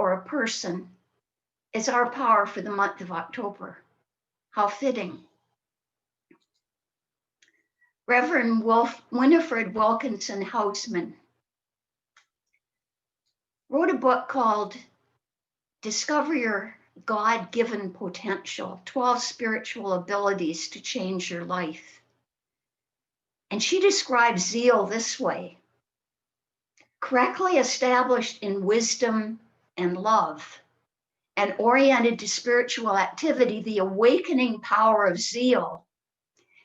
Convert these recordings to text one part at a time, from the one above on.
or a person is our power for the month of October. How fitting. Reverend Winifred Wilkinson Hausman wrote a book called Discover Your God-Given Potential, 12 Spiritual Abilities to Change Your Life. And she describes zeal this way: correctly established in wisdom and love and oriented to spiritual activity, the awakening power of zeal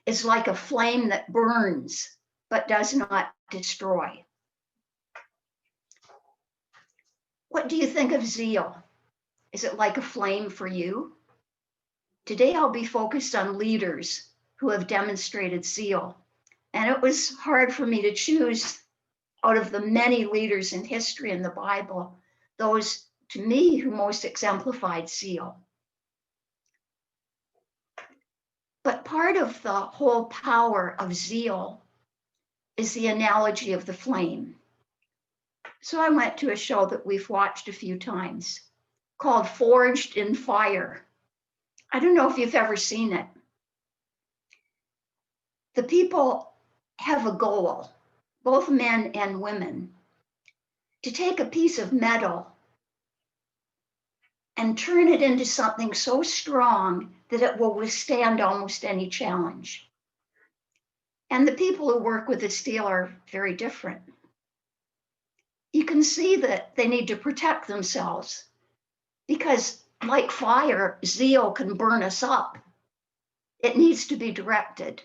is like a flame that burns but does not destroy. What do you think of zeal? Is it like a flame for you? Today I'll be focused on leaders who have demonstrated zeal. And it was hard for me to choose out of the many leaders in history in the Bible, those to me who most exemplified zeal. But part of the whole power of zeal is the analogy of the flame. So I went to a show that we've watched a few times called Forged in Fire. I don't know if you've ever seen it. The people have a goal, both men and women, to take a piece of metal and turn it into something so strong that it will withstand almost any challenge. And the people who work with the steel are very different. You can see that they need to protect themselves because, like fire, zeal can burn us up. It needs to be directed.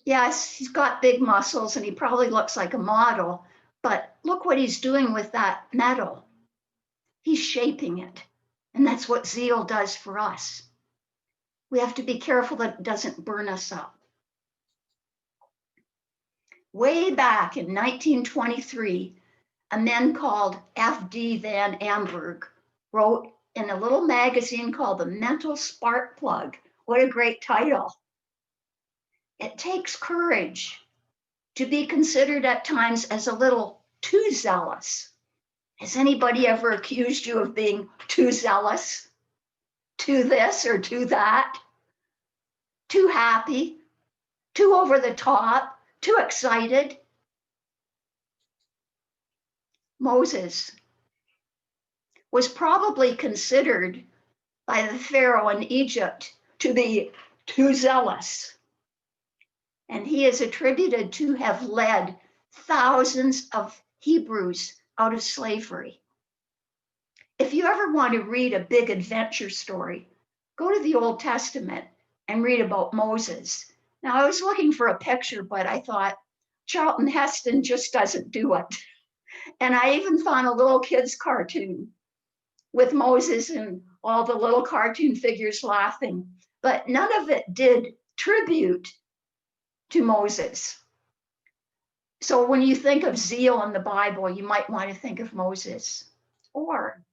Yes, he's got big muscles and he probably looks like a model, but look what he's doing with that metal. He's shaping it. And that's what zeal does for us. We have to be careful that it doesn't burn us up. Way back in 1923, a man called F.D. Van Amberg wrote in a little magazine called The Mental Spark Plug. What a great title. It takes courage to be considered at times as a little too zealous. Has anybody ever accused you of being too zealous? Too this or too that? Too happy? Too over the top? Too excited? Moses was probably considered by the Pharaoh in Egypt to be too zealous. And he is attributed to have led thousands of Hebrews out of slavery. If you ever want to read a big adventure story, go to the Old Testament and read about Moses. Now, I was looking for a picture, but I thought Charlton Heston just doesn't do it. And I even found a little kid's cartoon with Moses and all the little cartoon figures laughing, but none of it did tribute to Moses. So when you think of zeal in the Bible, you might want to think of Moses. Or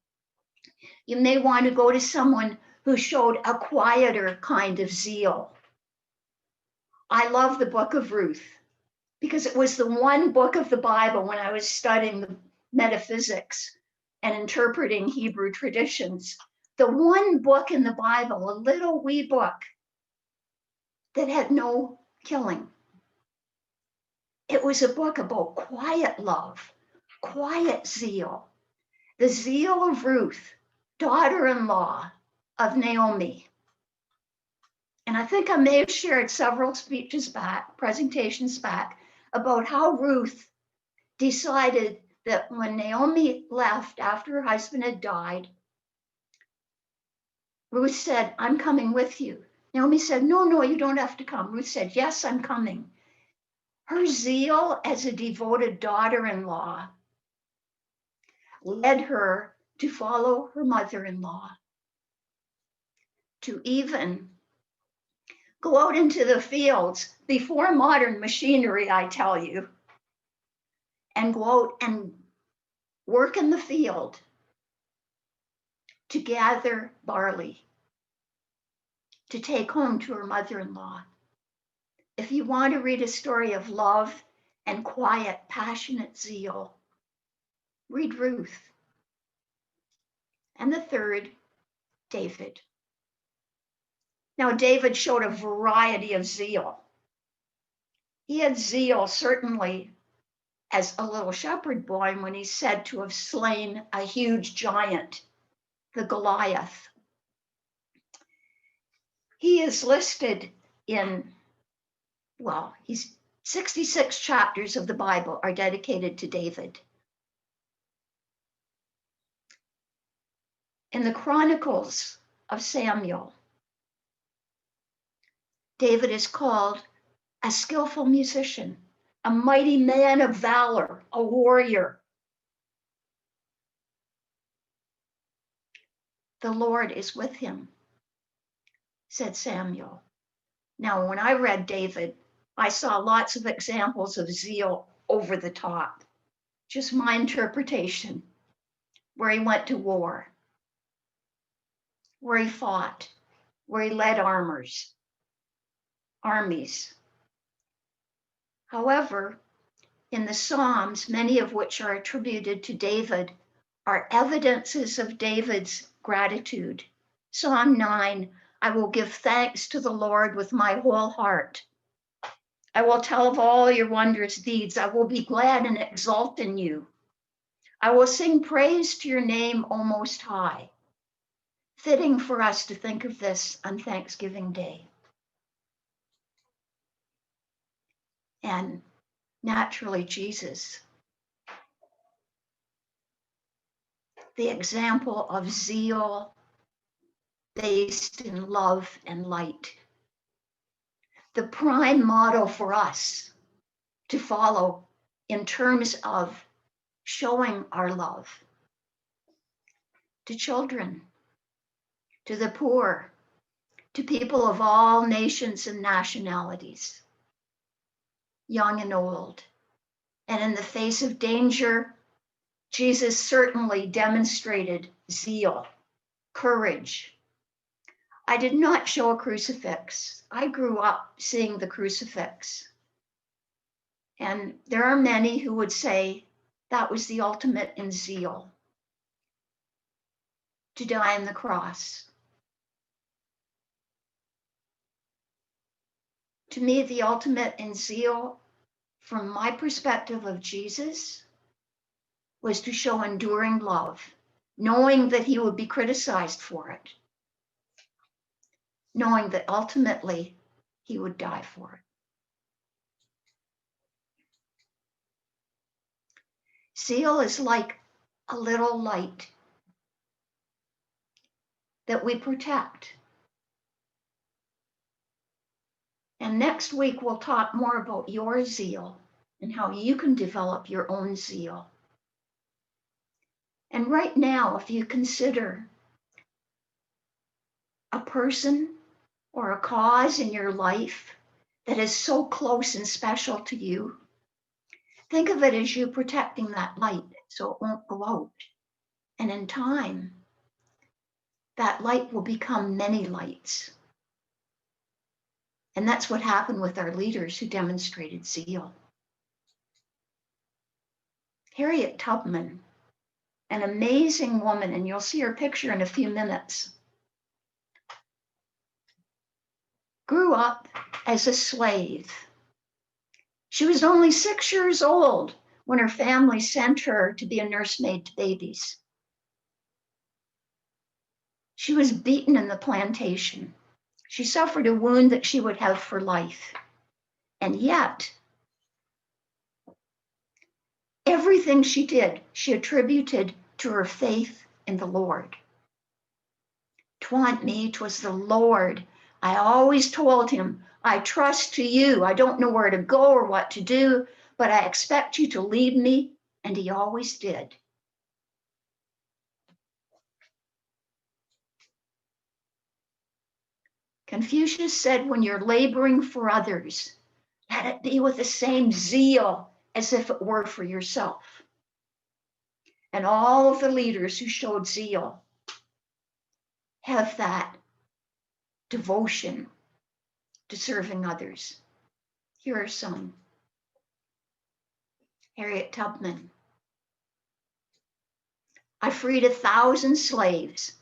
you may want to go to someone who showed a quieter kind of zeal. I love the book of Ruth because it was the one book of the Bible when I was studying the metaphysics and interpreting Hebrew traditions, the one book in the Bible, a little wee book that had no killing. It was a book about quiet love, quiet zeal, the zeal of Ruth, daughter-in-law of Naomi. And I think I may have shared several presentations back, about how Ruth decided that when Naomi left after her husband had died, Ruth said, "I'm coming with you." Naomi said, no, you don't have to come. Ruth said, "Yes, I'm coming." Her zeal as a devoted daughter-in-law led her to follow her mother-in-law, to even go out into the fields before modern machinery, I tell you, and go out and work in the field to gather barley to take home to her mother-in-law. If you want to read a story of love and quiet, passionate zeal, read Ruth. And the third, David. Now, David showed a variety of zeal. He had zeal, certainly, as a little shepherd boy when he's said to have slain a huge giant, the Goliath. He is listed in, well, he's 66 chapters of the Bible are dedicated to David. In the Chronicles of Samuel, David is called a skillful musician, a mighty man of valor, a warrior. The Lord is with him, said Samuel. Now, when I read David, I saw lots of examples of zeal over the top. Just my interpretation, where he went to war, where he fought, where he led armies. However, in the Psalms, many of which are attributed to David, are evidences of David's gratitude. Psalm 9, I will give thanks to the Lord with my whole heart. I will tell of all your wondrous deeds. I will be glad and exult in you. I will sing praise to your name, O Most High. Fitting for us to think of this on Thanksgiving Day. And naturally, Jesus, the example of zeal based in love and light. The prime model for us to follow in terms of showing our love to children, to the poor, to people of all nations and nationalities, young and old. And in the face of danger, Jesus certainly demonstrated zeal, courage. I did not show a crucifix. I grew up seeing the crucifix. And there are many who would say that was the ultimate in zeal, to die on the cross. To me, the ultimate in zeal, from my perspective of Jesus, was to show enduring love, knowing that he would be criticized for it, knowing that ultimately he would die for it. Zeal is like a little light that we protect. And next week, we'll talk more about your zeal and how you can develop your own zeal. And right now, if you consider a person or a cause in your life that is so close and special to you, think of it as you protecting that light so it won't go out. And in time, that light will become many lights. And that's what happened with our leaders who demonstrated zeal. Harriet Tubman, an amazing woman, and you'll see her picture in a few minutes, grew up as a slave. She was only 6 years old when her family sent her to be a nursemaid to babies. She was beaten in the plantation. She suffered a wound that she would have for life. And yet, everything she did, she attributed to her faith in the Lord. 'Twant me, 'twas the Lord. I always told him, I trust to you. I don't know where to go or what to do, but I expect you to lead me. And he always did. Confucius said, when you're laboring for others, let it be with the same zeal as if it were for yourself. And all of the leaders who showed zeal have that devotion to serving others. Here are some. Harriet Tubman. I freed 1,000 slaves.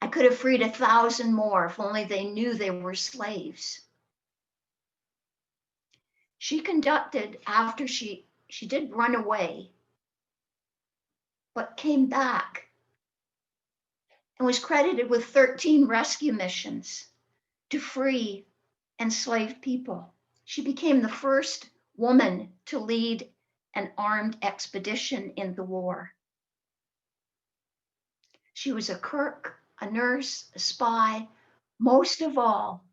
I could have freed 1,000 more if only they knew they were slaves. She conducted, after she did run away, but came back and was credited with 13 rescue missions to free enslaved people. She became the first woman to lead an armed expedition in the war. She was a cook, a nurse, a spy, most of all,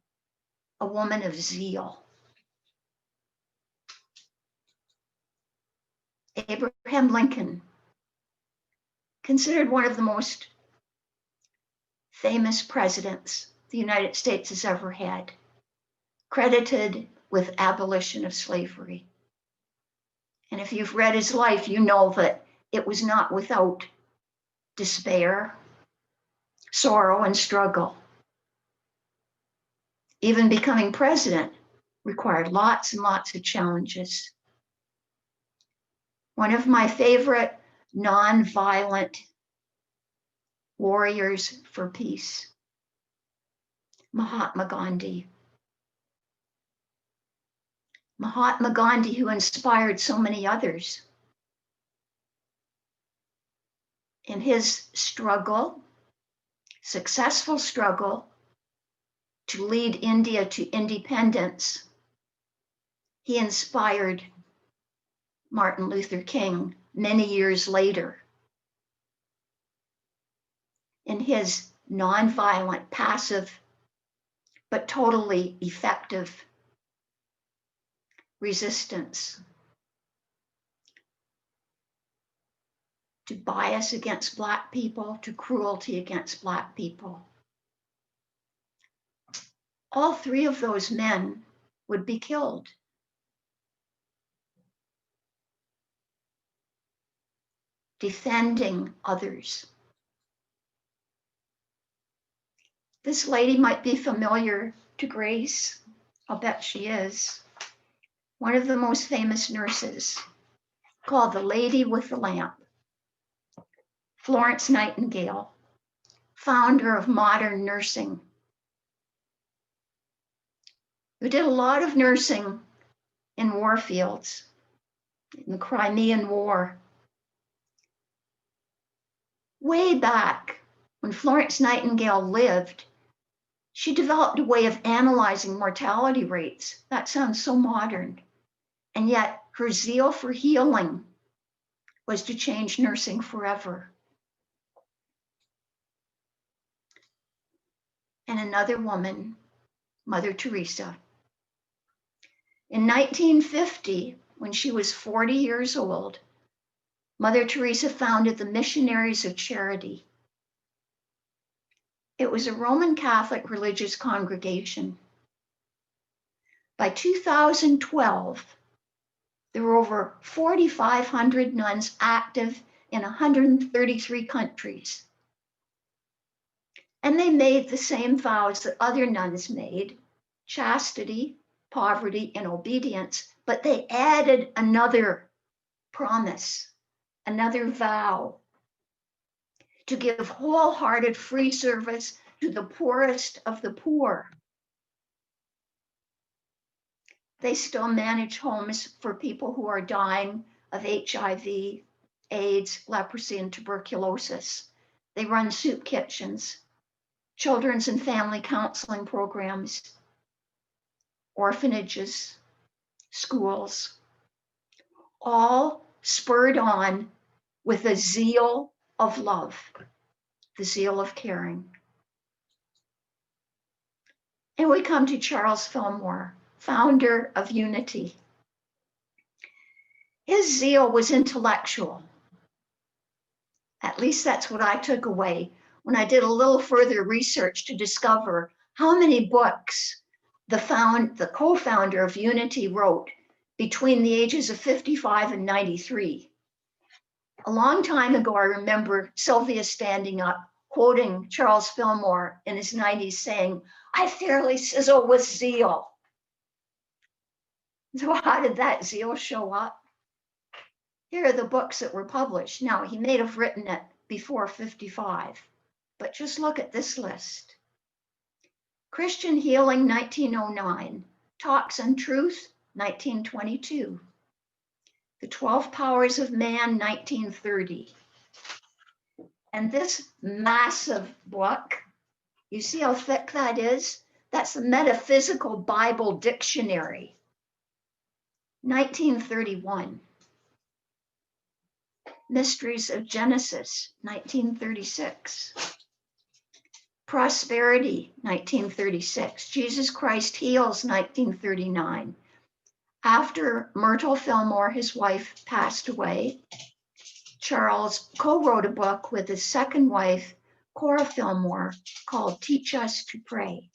a woman of zeal. Abraham Lincoln, considered one of the most famous presidents the United States has ever had, credited with abolition of slavery. And if you've read his life, you know that it was not without despair, sorrow, and struggle. Even becoming president required lots and lots of challenges. One of my favorite nonviolent warriors for peace, Mahatma Gandhi. Mahatma Gandhi, who inspired so many others. In his struggle, successful struggle to lead India to independence, he inspired Martin Luther King many years later. In his nonviolent, passive, but totally effective resistance to bias against Black people, to cruelty against Black people. All three of those men would be killed. Defending others. This lady might be familiar to Grace. I'll bet she is. One of the most famous nurses, called the Lady with the Lamp. Florence Nightingale, founder of modern nursing, who did a lot of nursing in war fields, in the Crimean War. Way back when Florence Nightingale lived, she developed a way of analyzing mortality rates. That sounds so modern. And yet her zeal for healing was to change nursing forever. And another woman, Mother Teresa. In 1950, when she was 40 years old, Mother Teresa founded the Missionaries of Charity. It was a Roman Catholic religious congregation. By 2012, there were over 4,500 nuns active in 133 countries. And they made the same vows that other nuns made: chastity, poverty, and obedience, but they added another promise, another vow, to give wholehearted free service to the poorest of the poor. They still manage homes for people who are dying of HIV, AIDS, leprosy, and tuberculosis. They run soup kitchens, children's and family counseling programs, orphanages, schools, all spurred on with a zeal of love, the zeal of caring. And we come to Charles Fillmore, founder of Unity. His zeal was intellectual. At least that's what I took away when I did a little further research to discover how many books the co-founder of Unity wrote between the ages of 55 and 93. A long time ago, I remember Sylvia standing up, quoting Charles Fillmore in his 90s, saying, "I fairly sizzle with zeal." So how did that zeal show up? Here are the books that were published. Now, he may have written it before 55, but just look at this list. Christian Healing, 1909. Talks on Truth, 1922. The 12 Powers of Man, 1930. And this massive book, you see how thick that is? That's the Metaphysical Bible Dictionary, 1931. Mysteries of Genesis, 1936. Prosperity, 1936. Jesus Christ Heals, 1939. After Myrtle Fillmore, his wife, passed away, Charles co-wrote a book with his second wife, Cora Fillmore, called Teach Us to Pray.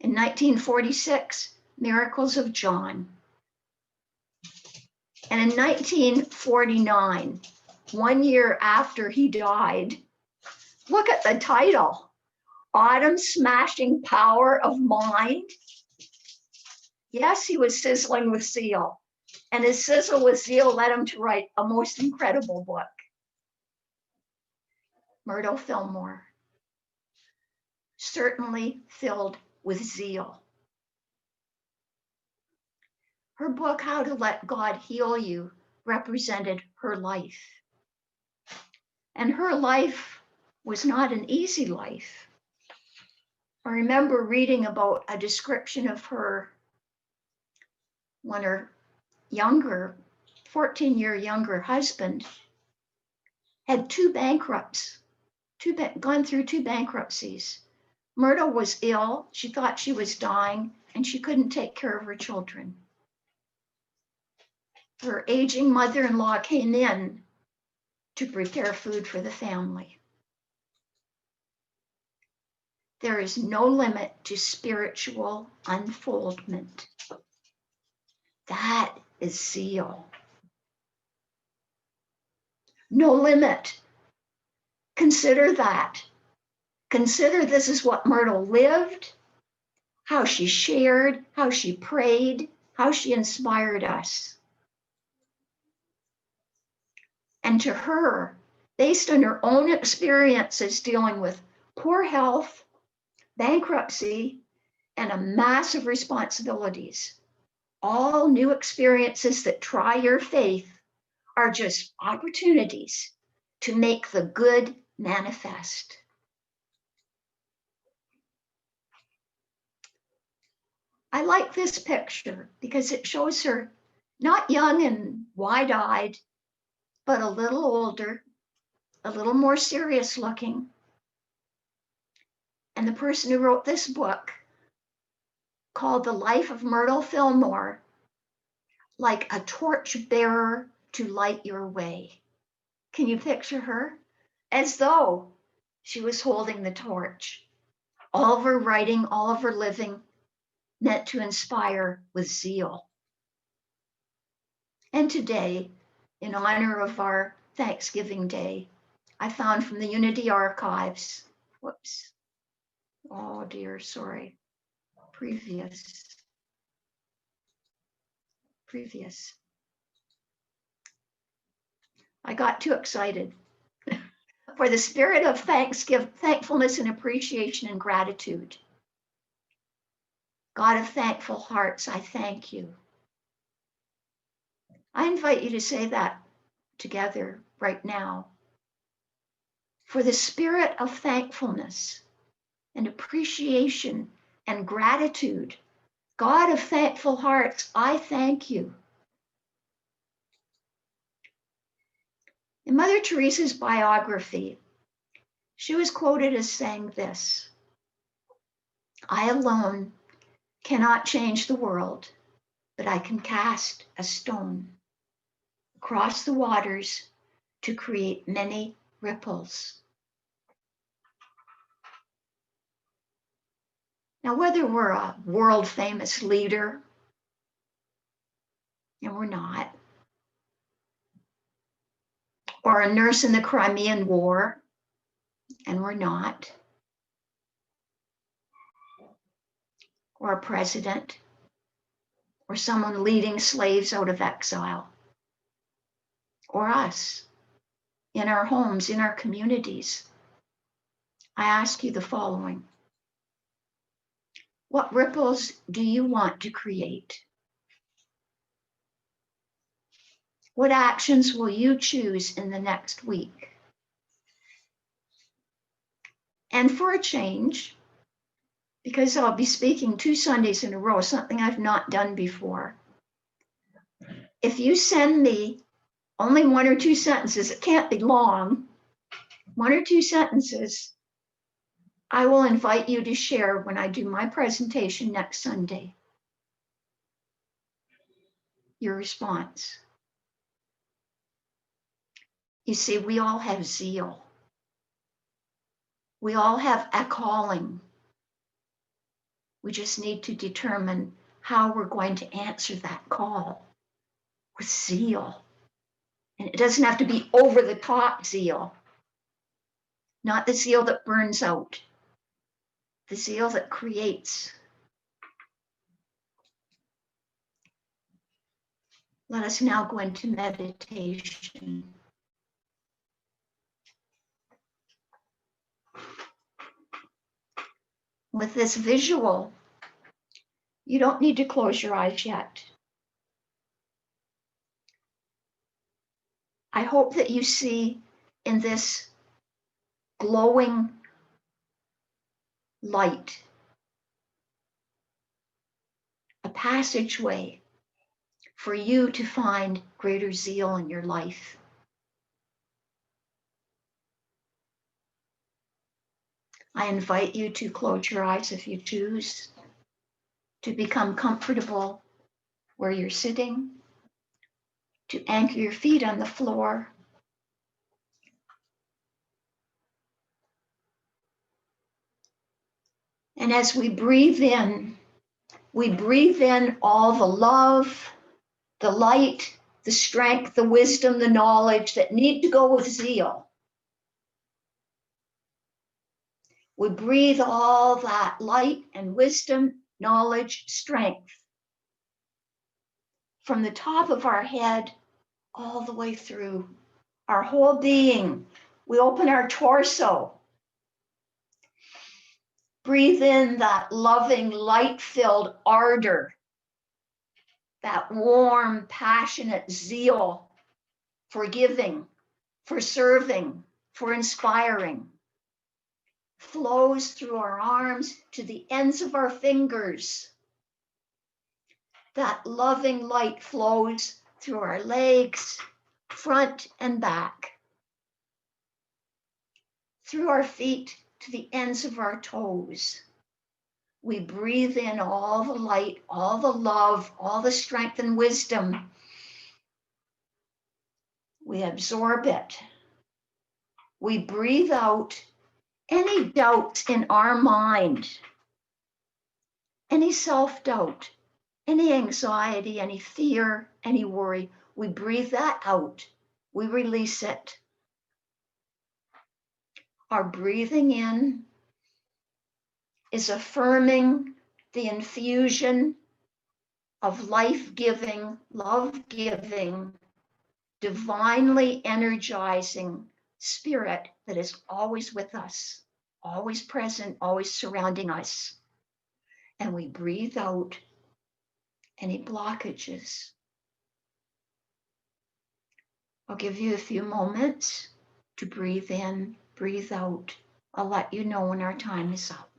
In 1946, Miracles of John. And in 1949, 1 year after he died, look at the title, Autumn Smashing Power of Mind. Yes, he was sizzling with zeal, and his sizzle with zeal led him to write a most incredible book. Myrtle Fillmore, certainly filled with zeal. Her book, How to Let God Heal You, represented her life. And her life was not an easy life. I remember reading about a description of her when her younger, 14-year younger husband had gone through two bankruptcies. Myrtle was ill, she thought she was dying, and she couldn't take care of her children. Her aging mother-in-law came in to prepare food for the family. There is no limit to spiritual unfoldment. That is zeal. No limit. Consider that. Consider this is what Myrtle lived, how she shared, how she prayed, how she inspired us. And to her, based on her own experiences dealing with poor health, bankruptcy, and a massive responsibilities, all new experiences that try your faith are just opportunities to make the good manifest. I like this picture because it shows her not young and wide-eyed, but a little older, a little more serious looking. And the person who wrote this book called The Life of Myrtle Fillmore, like a torch bearer to light your way. Can you picture her? As though she was holding the torch. All of her writing, all of her living meant to inspire with zeal. And today, in honor of our Thanksgiving Day, I found from the Unity Archives, whoops, oh dear, sorry, previous. I got too excited. For the spirit of thankfulness and appreciation and gratitude. God of thankful hearts, I thank you. I invite you to say that together right now. For the spirit of thankfulness and appreciation and gratitude, God of thankful hearts, I thank you. In Mother Teresa's biography, she was quoted as saying this, I alone cannot change the world, but I can cast a stone across the waters to create many ripples. Now, whether we're a world famous leader, and we're not, or a nurse in the Crimean War, and we're not, or a president, or someone leading slaves out of exile, or us, in our homes, in our communities, I ask you the following. What ripples do you want to create? What actions will you choose in the next week? And for a change, because I'll be speaking 2 Sundays in a row, something I've not done before, if you send me only 1 or 2 sentences, it can't be long, 1 or 2 sentences, I will invite you to share when I do my presentation next Sunday. Your response. You see, we all have zeal. We all have a calling. We just need to determine how we're going to answer that call with zeal. And it doesn't have to be over the top zeal, not the zeal that burns out, the zeal that creates. Let us now go into meditation. With this visual, you don't need to close your eyes yet. I hope that you see in this glowing light a passageway for you to find greater zeal in your life. I invite you to close your eyes if you choose, to become comfortable where you're sitting, to anchor your feet on the floor. And as we breathe in all the love, the light, the strength, the wisdom, the knowledge that need to go with zeal. We breathe all that light and wisdom, knowledge, strength from the top of our head all the way through our whole being. We open our torso. Breathe in that loving, light-filled ardor, that warm, passionate zeal for giving, for serving, for inspiring. Flows through our arms to the ends of our fingers. That loving light flows through our legs, front and back, through our feet to the ends of our toes. We breathe in all the light, all the love, all the strength and wisdom. We absorb it. We breathe out any doubts in our mind, any self-doubt, any anxiety, any fear, any worry. We breathe that out. We release it. Our breathing in is affirming the infusion of life-giving, love-giving, divinely energizing spirit that is always with us, always present, always surrounding us. And we breathe out any blockages. I'll give you a few moments to breathe in, breathe out. I'll let you know when our time is up.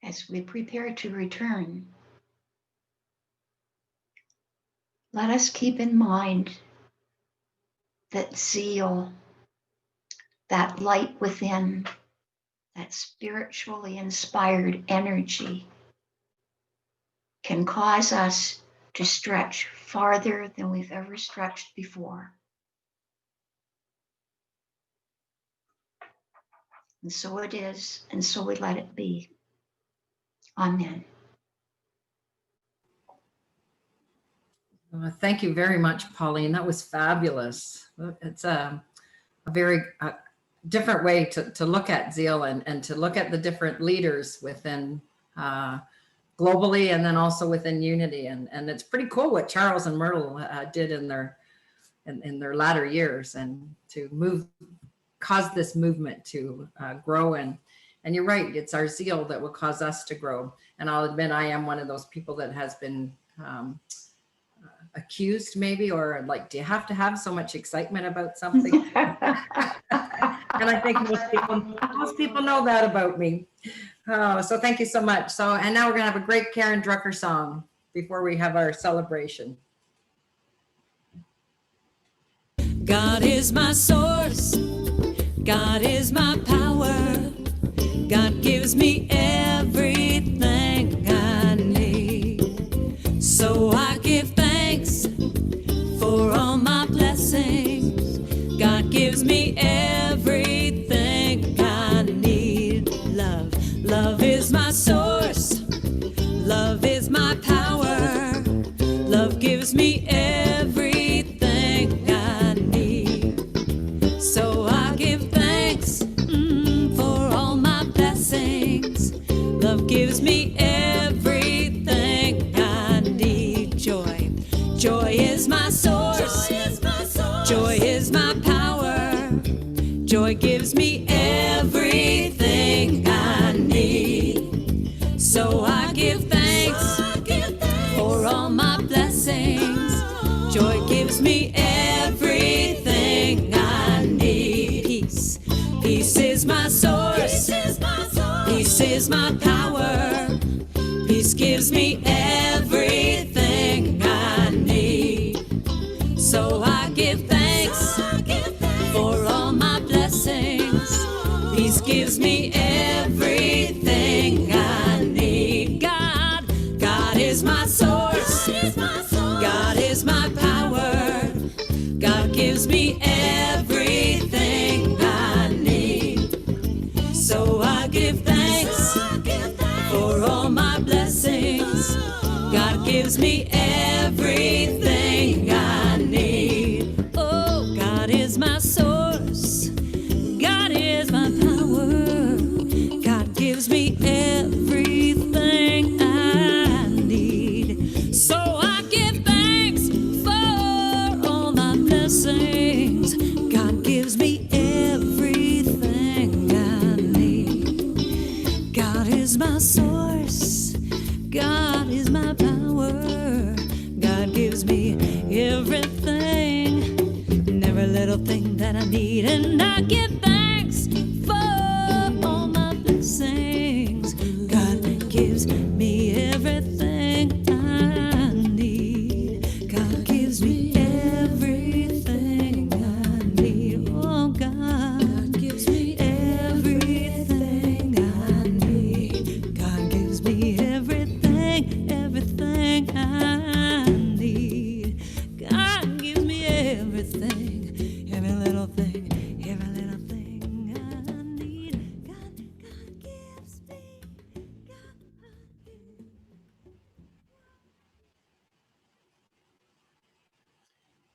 as we prepare to return, let us keep in mind that zeal, that light within, that spiritually inspired energy can cause us to stretch farther than we've ever stretched before. And so it is, and so we let it be. Amen. Thank you very much, Pauline. That was fabulous. It's a very different way to look at zeal and to look at the different leaders within globally and then also within Unity. And it's pretty cool what Charles and Myrtle did in their latter years, and to cause this movement to grow. And you're right, it's our zeal that will cause us to grow. And I'll admit, I am one of those people that has been accused maybe, or like, do you have to have so much excitement about something? And I think most people know that about me. So thank you so much. So, and now we're gonna have a great Karen Drucker song before we have our celebration. God is my source, God is my power, God gives me everything I need. So I give thanks for all my blessings. God gives me everything I need. Love is my source, love is my power, love gives me everything I need. So I give thanks for all my blessings. Love gives me everything I need. Joy is my source, joy is my power, joy gives me everything I need. So I give thanks for all my blessings. Joy gives me everything I need. Peace is my source, peace is my power, peace gives me everything I need. So I give thanks for all my blessings. Peace gives me everything I need. God is my source, God is my power, God gives me everything I need. So I give thanks for all my blessings. God gives me everything I need. Oh, God is my source, God is my power, God gives me everything I need. So I give thanks for all my blessings. God gives me everything I need. God is my source, God is my power, God gives me everything and every little thing that I need. And I give thanks for all my blessings. God gives me everything I need. God gives me everything I need. Oh, God gives me everything I need. God gives me everything I need. God gives me everything, every little thing I need. God gives me.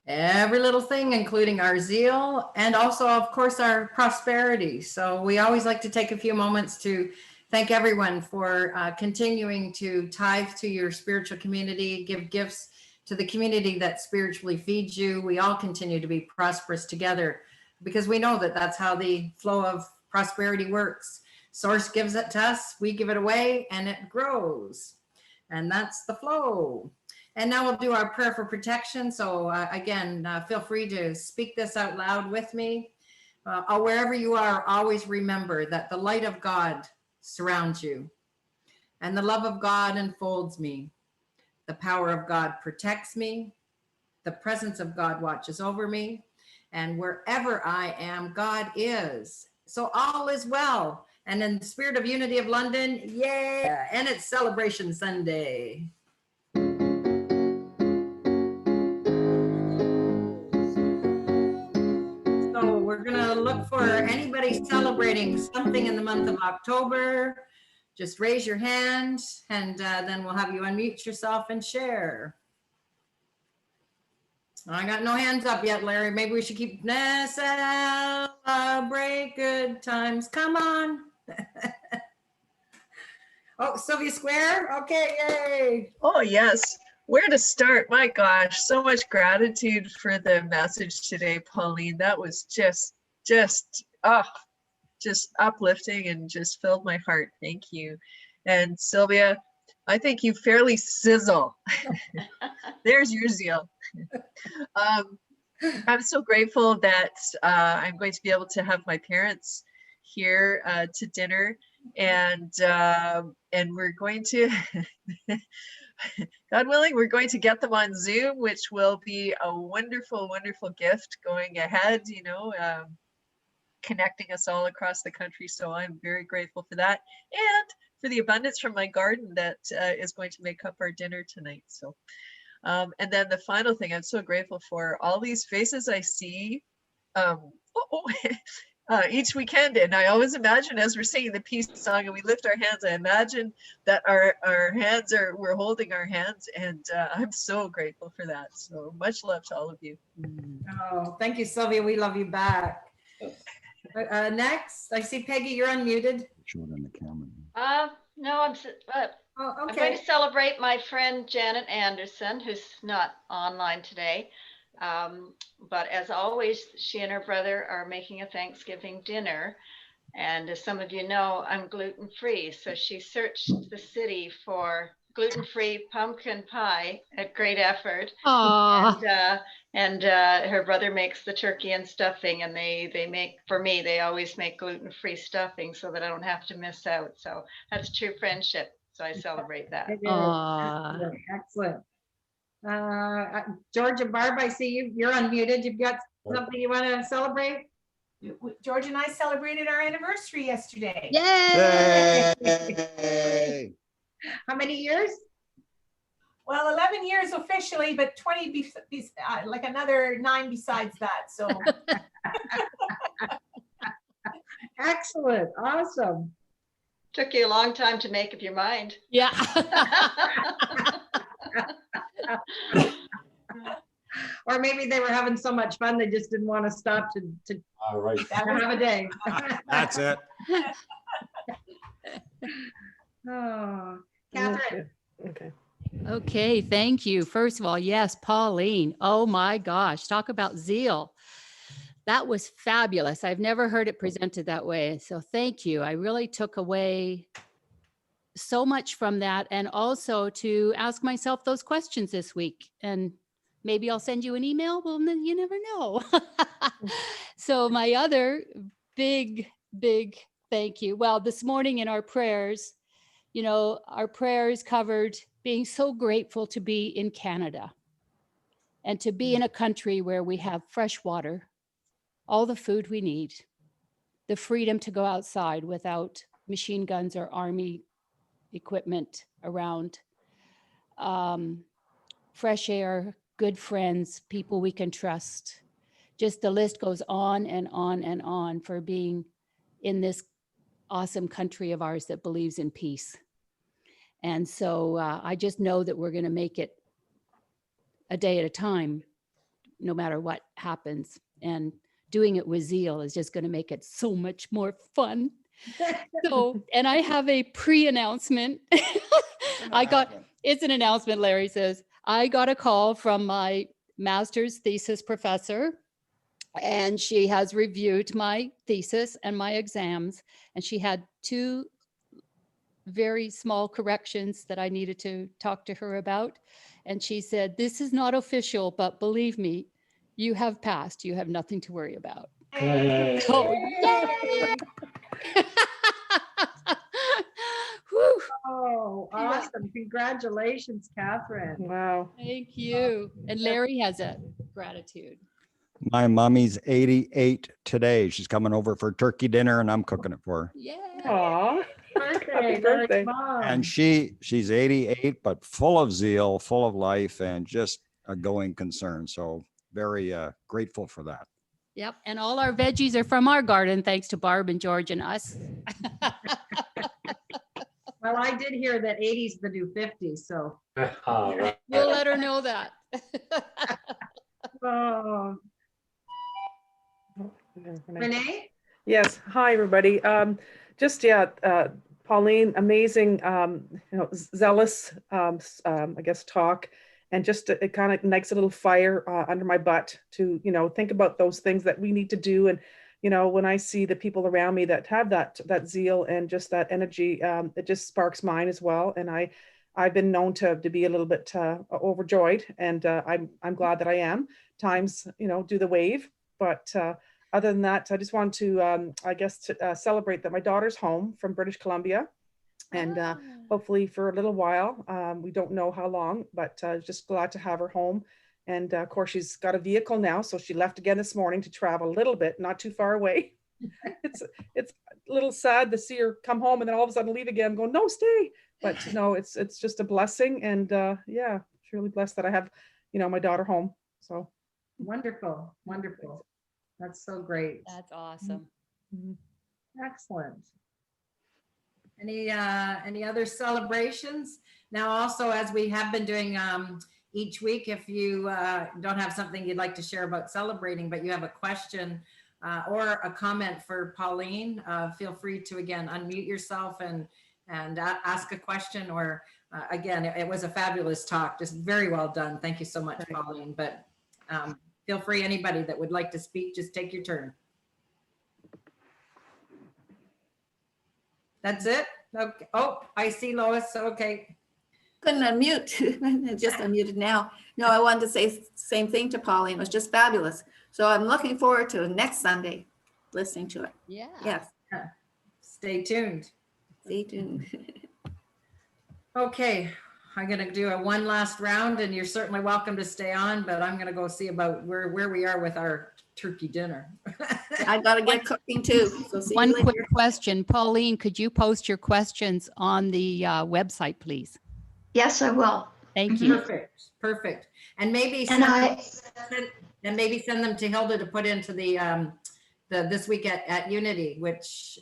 Every little thing, including our zeal and also, of course, our prosperity. So we always like to take a few moments to thank everyone for continuing to tithe to your spiritual community, give gifts to the community that spiritually feeds you. We all continue to be prosperous together because we know that that's how the flow of prosperity works. Source gives it to us, we give it away, and it grows. And that's the flow. And now we'll do our prayer for protection. So again, feel free to speak this out loud with me. Wherever you are, always remember that the light of God surrounds you. and the love of God enfolds me. The power of God protects me. The presence of God watches over me. And wherever I am, God is. So all is well. And in the spirit of unity of London, yeah, and it's Celebration Sunday. So we're gonna look for anybody celebrating something in the month of October. Just raise your hand and then we'll have you unmute yourself and share. I got no hands up yet, Larry. Maybe we should keep celebrate good times. Come on. Oh, Sylvia Square. Okay, yay. Oh, yes. Where to start? My gosh, so much gratitude for the message today, Pauline. That was just uplifting and just filled my heart. Thank you. And Sylvia, I think you fairly sizzle. There's your zeal. I'm so grateful that I'm going to be able to have my parents here to dinner, and we're going to, God willing, we're going to get them on Zoom, which will be a wonderful, wonderful gift going ahead, you know, connecting us all across the country. So I'm very grateful for that, and for the abundance from my garden that is going to make up our dinner tonight. So. And then the final thing, I'm so grateful for all these faces I see each weekend. And I always imagine, as we're singing the peace song and we lift our hands, I imagine that our hands we're holding our hands. And I'm so grateful for that. So much love to all of you. Oh, thank you, Sylvia. We love you back. Next, I see Peggy, you're unmuted. Short on the camera. No, I'm Oh, I'm going okay. to celebrate my friend Janet Anderson, who's not online today. But as always, she and her brother are making a Thanksgiving dinner. And as some of you know, I'm gluten-free. So she searched the city for gluten-free pumpkin pie at great effort. And her brother makes the turkey and stuffing, and they make, for me, they always make gluten-free stuffing so that I don't have to miss out. So that's true friendship. So I celebrate that. Excellent. George and Barb, I see you. You're unmuted. You've got something you want to celebrate? George and I celebrated our anniversary yesterday. Yay! How many years? Well, 11 years officially, but 20, like another 9 besides that. So Excellent. Awesome. Took you a long time to make up your mind. Yeah. Or maybe they were having so much fun, they just didn't want to stop to All right. have a day. That's it. Oh, Catherine. Okay, thank you. First of all, yes, Pauline. Oh my gosh, talk about zeal. That was fabulous. I've never heard it presented that way. So thank you. I really took away so much from that, and also to ask myself those questions this week. And maybe I'll send you an email. Well, then you never know. So my other big thank you. Well, this morning in our prayers, you know, our prayers covered being so grateful to be in Canada and to be in a country where we have fresh water, all the food we need, the freedom to go outside without machine guns or army equipment around, fresh air, good friends, people we can trust. Just the list goes on and on and on for being in this awesome country of ours that believes in peace. And so I just know that we're going to make it a day at a time, no matter what happens. And doing it with zeal is just going to make it so much more fun. So, and I have a pre-announcement. It's an announcement, Larry says. I got a call from my master's thesis professor, and she has reviewed my thesis and my exams, and she had 2 very small corrections that I needed to talk to her about. And she said, this is not official, but believe me, you have passed. You have nothing to worry about. So, yay! Whew. Oh, awesome. Congratulations, Catherine. Wow. Thank you. And Larry has a gratitude. My mommy's 88 today. She's coming over for turkey dinner and I'm cooking it for her. Yeah. Aw. Birthday, Happy Larry's birthday. mom. And she's 88, but full of zeal, full of life, and just a going concern. So very grateful for that. Yep. And all our veggies are from our garden, thanks to Barb and George and us. Well, I did hear that 80's the new 50, so. We'll let her know that. Oh, Renee? Yes. Hi, everybody. Pauline, amazing, zealous, I guess, talk. And just it kind of ignites a little fire under my butt to, think about those things that we need to do. And, when I see the people around me that have that zeal and just that energy, it just sparks mine as well. And I've been known to be a little bit overjoyed, and I'm glad that I am. Times, do the wave. But other than that, I just want to, celebrate that my daughter's home from British Columbia. And hopefully for a little while, we don't know how long, but just glad to have her home. And of course, she's got a vehicle now, so she left again this morning to travel a little bit, not too far away. It's a little sad to see her come home and then all of a sudden leave again, going, no, stay. But no, it's just a blessing, and yeah, it's really blessed that I have, my daughter home. So Wonderful, wonderful. That's so great. That's awesome. Excellent. Any other celebrations? Now, also, as we have been doing each week, if you don't have something you'd like to share about celebrating, but you have a question or a comment for Pauline, feel free to, again, unmute yourself and ask a question. Or again, it was a fabulous talk, just very well done. Thank you so much, Pauline. But feel free, anybody that would like to speak, just take your turn. That's it? Okay. Oh, I see Lois. Okay. Couldn't unmute. Just unmuted now. No, I wanted to say the same thing to Pauline. It was just fabulous. So I'm looking forward to next Sunday listening to it. Yeah. Yes. Stay tuned. Stay tuned. Okay, I'm gonna do a one last round, and you're certainly welcome to stay on, but I'm gonna go see about where we are with our turkey dinner. I gotta get cooking too. So see One you later. quick question. Pauline, could you post your questions on the website, please? Yes, I will. Thank you. Perfect. And maybe And send them to Hilda to put into the this week at Unity, which